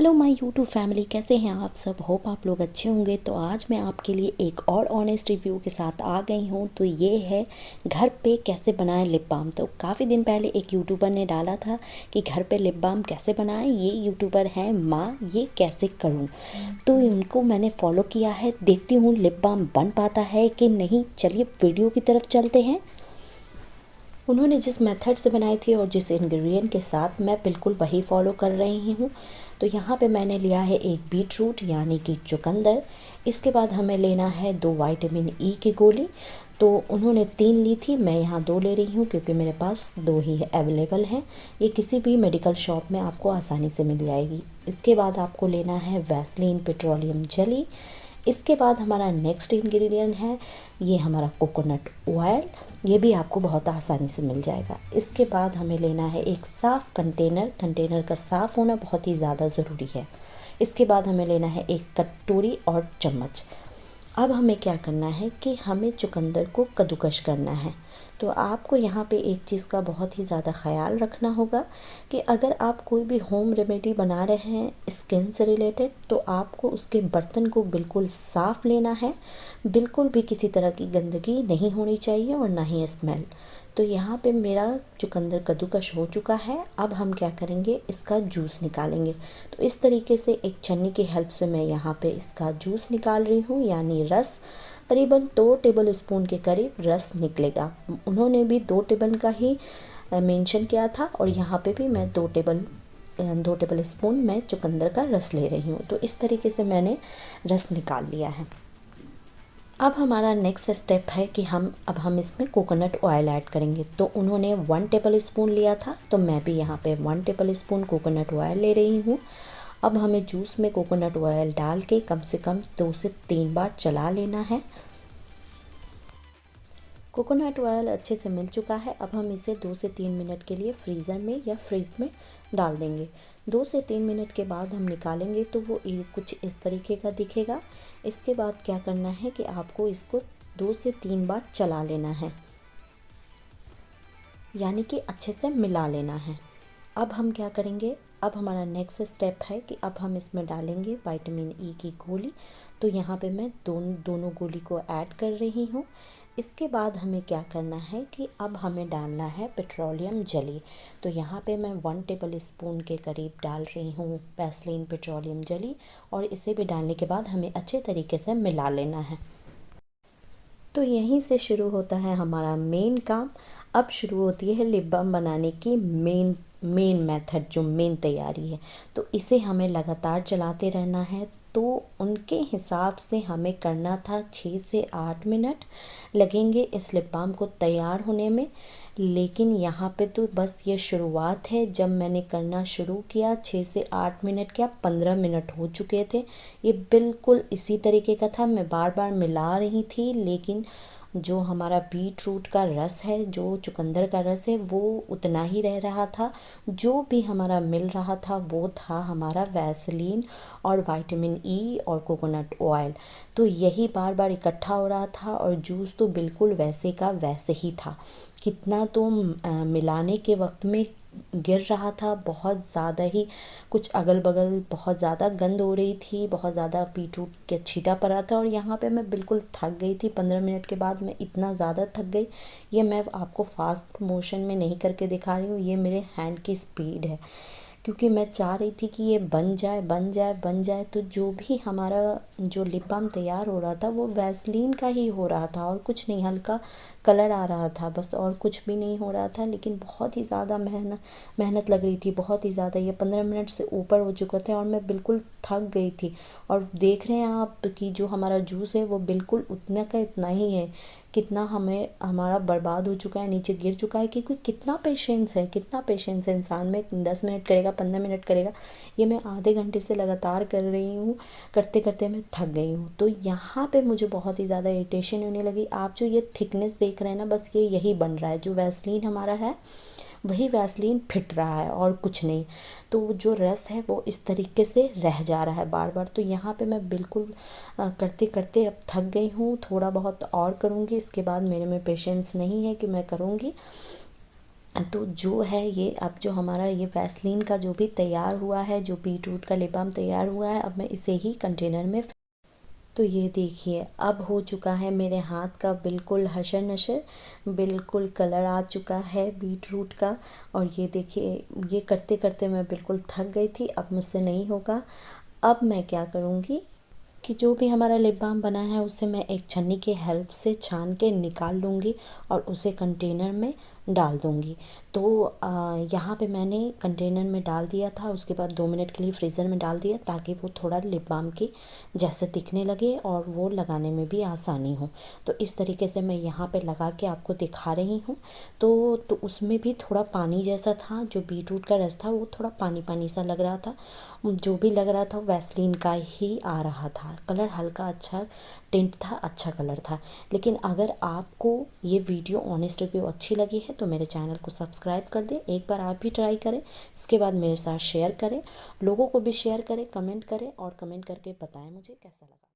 Hello my YouTube family, कैसे हैं आप सब। होप आप लोग अच्छे होंगे। तो आज मैं आपके लिए एक और ऑनेस्ट रिव्यू के साथ आ गई हूँ। तो ये है घर पे कैसे बनाएं लिप बाम। तो काफ़ी दिन पहले एक यूट्यूबर ने डाला था कि घर पे लिप बाम कैसे बनाएं। ये यूट्यूबर हैं माँ ये कैसे करूँ। तो उनको मैंने फॉलो किया है। देखती हूँ लिप बाम बन पाता है कि नहीं। चलिए वीडियो की तरफ चलते हैं। उन्होंने जिस मेथड से बनाई थी और जिस इंग्रेडिएंट के साथ, मैं बिल्कुल वही फॉलो कर रही हूँ। तो यहाँ पे मैंने लिया है एक बीट रूट यानी कि चुकंदर। इसके बाद हमें लेना है 2 विटामिन ई की गोली। तो उन्होंने 3 ली थी, मैं यहाँ 2 ले रही हूँ क्योंकि मेरे पास 2 ही अवेलेबल हैं। ये किसी भी मेडिकल शॉप में आपको आसानी से मिल जाएगी। इसके बाद आपको लेना है वैसलीन पेट्रोलियम जेली। इसके बाद हमारा नेक्स्ट इंग्रेडिएंट है ये हमारा कोकोनट ऑयल। ये भी आपको बहुत आसानी से मिल जाएगा। इसके बाद हमें लेना है एक साफ़ कंटेनर का साफ़ होना बहुत ही ज़्यादा ज़रूरी है। इसके बाद हमें लेना है एक कटोरी और चम्मच। अब हमें क्या करना है कि हमें चुकंदर को कद्दूकस करना है। तो आपको यहाँ पे एक चीज़ का बहुत ही ज़्यादा ख़याल रखना होगा कि अगर आप कोई भी होम रेमेडी बना रहे हैं स्किन से रिलेटेड, तो आपको उसके बर्तन को बिल्कुल साफ़ लेना है। बिल्कुल भी किसी तरह की गंदगी नहीं होनी चाहिए और ना ही स्मेल। तो यहाँ पे मेरा चुकंदर कद्दूकस हो चुका है। अब हम क्या करेंगे, इसका जूस निकालेंगे। तो इस तरीके से एक छन्नी की हेल्प से मैं यहाँ पे इसका जूस निकाल रही हूँ, यानी रस। करीबन 2 टेबल स्पून के करीब रस निकलेगा। उन्होंने भी 2 टेबल का ही मेंशन किया था और यहाँ पे भी मैं 2 टेबल स्पून मैं चुकंदर का रस ले रही हूँ। तो इस तरीके से मैंने रस निकाल लिया है। अब हमारा नेक्स्ट स्टेप है कि हम इसमें कोकोनट ऑयल ऐड करेंगे। तो उन्होंने 1 टेबल स्पून लिया था, तो मैं भी यहाँ पे 1 टेबल स्पून कोकोनट ऑयल ले रही हूँ। अब हमें जूस में कोकोनट ऑयल डाल के कम से कम 2 से 3 बार चला लेना है। कोकोनट ऑयल अच्छे से मिल चुका है। अब हम इसे 2 से 3 मिनट के लिए फ्रीज़र में या फ्रिज में डाल देंगे। 2 से 3 मिनट के बाद हम निकालेंगे तो वो कुछ इस तरीके का दिखेगा। इसके बाद क्या करना है कि आपको इसको 2 से 3 बार चला लेना है, यानी कि अच्छे से मिला लेना है। अब हम क्या करेंगे, अब हमारा नेक्स्ट स्टेप है कि अब हम इसमें डालेंगे विटामिन ई की गोली। तो यहाँ पे मैं दोनों गोली को ऐड कर रही हूँ। इसके बाद हमें क्या करना है कि अब हमें डालना है पेट्रोलियम जेली। तो यहाँ पे मैं 1 टेबल स्पून के करीब डाल रही हूँ वैसलीन पेट्रोलियम जेली, और इसे भी डालने के बाद हमें अच्छे तरीके से मिला लेना है। तो यहीं से शुरू होता है हमारा मेन काम। अब शुरू होती है लिप बाम बनाने की मेन मेथड, जो मेन तैयारी है। तो इसे हमें लगातार चलाते रहना है। तो उनके हिसाब से हमें करना था 6 से 8 मिनट लगेंगे इस लिप बाम को तैयार होने में। लेकिन यहाँ पे तो बस ये शुरुआत है। जब मैंने करना शुरू किया 6 से 8 मिनट क्या 15 मिनट हो चुके थे। ये बिल्कुल इसी तरीके का था। मैं बार बार मिला रही थी, लेकिन जो हमारा बीट रूट का रस है, जो चुकंदर का रस है, वो उतना ही रह रहा था। जो भी हमारा मिल रहा था वो था हमारा वैसलीन और विटामिन ई और कोकोनट ऑयल। तो यही बार बार इकट्ठा हो रहा था और जूस तो बिल्कुल वैसे का वैसे ही था। कितना तो मिलाने के वक्त में गिर रहा था, बहुत ज़्यादा ही। कुछ अगल बगल बहुत ज़्यादा गंद हो रही थी, बहुत ज़्यादा बीट रूट के छींटा पड़ रहा था। और यहाँ पे मैं बिल्कुल थक गई थी। 15 मिनट के बाद मैं इतना ज़्यादा थक गई। ये मैं आपको फास्ट मोशन में नहीं करके दिखा रही हूँ, ये मेरे हैंड की स्पीड है, क्योंकि मैं चाह रही थी कि ये बन जाए बन जाए बन जाए। तो जो भी हमारा जो लिप बाम तैयार हो रहा था वो वैसलीन का ही हो रहा था और कुछ नहीं, हल्का कलर आ रहा था बस, और कुछ भी नहीं हो रहा था। लेकिन बहुत ही ज़्यादा मेहनत लग रही थी, बहुत ही ज़्यादा। ये 15 मिनट से ऊपर हो चुका था और मैं बिल्कुल थक गई थी। और देख रहे हैं आप कि जो हमारा जूस है वो बिल्कुल उतना का इतना ही है। कितना हमारा बर्बाद हो चुका है, नीचे गिर चुका है। क्योंकि कितना पेशेंस है इंसान में। 10 मिनट करेगा, 15 मिनट करेगा, ये मैं आधे घंटे से लगातार कर रही हूँ। करते करते मैं थक गई हूँ। तो यहाँ पे मुझे बहुत ही ज़्यादा इरिटेशन होने लगी। आप जो ये थिकनेस देख रहे हैं ना, बस ये यही बन रहा है। जो वैसलीन हमारा है वही वैसलीन फिट रहा है और कुछ नहीं। तो जो रस है वो इस तरीके से रह जा रहा है बार बार। तो यहाँ पे मैं बिल्कुल करते करते अब थक गई हूँ। थोड़ा बहुत और करूँगी, इसके बाद मेरे में पेशेंस नहीं है कि मैं करूँगी। तो जो है ये अब जो हमारा ये वैसलीन का जो भी तैयार हुआ है, जो बीट रूट का लिप बाम तैयार हुआ है, अब मैं इसे ही कंटेनर में, तो ये देखिए अब हो चुका है मेरे हाथ का बिल्कुल हशर नशर, बिल्कुल कलर आ चुका है बीट रूट का। और ये देखिए ये करते करते मैं बिल्कुल थक गई थी, अब मुझसे नहीं होगा। अब मैं क्या करूँगी कि जो भी हमारा लिप बाम बना है उसे मैं एक छन्नी के हेल्प से छान के निकाल लूँगी और उसे कंटेनर में डाल दूँगी। तो यहाँ पे मैंने कंटेनर में डाल दिया था, उसके बाद 2 मिनट के लिए फ्रीज़र में डाल दिया ताकि वो थोड़ा लिप बाम के जैसे दिखने लगे और वो लगाने में भी आसानी हो। तो इस तरीके से मैं यहाँ पे लगा के आपको दिखा रही हूँ। तो उसमें भी थोड़ा पानी जैसा था, जो बीटरूट का रस था वो थोड़ा पानी पानी सा लग रहा था, जो भी लग रहा था वैसलीन का ही आ रहा था। कलर हल्का अच्छा टिंट था, अच्छा कलर था। लेकिन अगर आपको ये वीडियो ऑनेस्ट रिव्यू अच्छी लगी है तो मेरे चैनल को सब्सक्राइब कर दें, एक बार आप भी ट्राई करें, इसके बाद मेरे साथ शेयर करें, लोगों को भी शेयर करें, कमेंट करें और कमेंट करके बताएं मुझे कैसा लगा।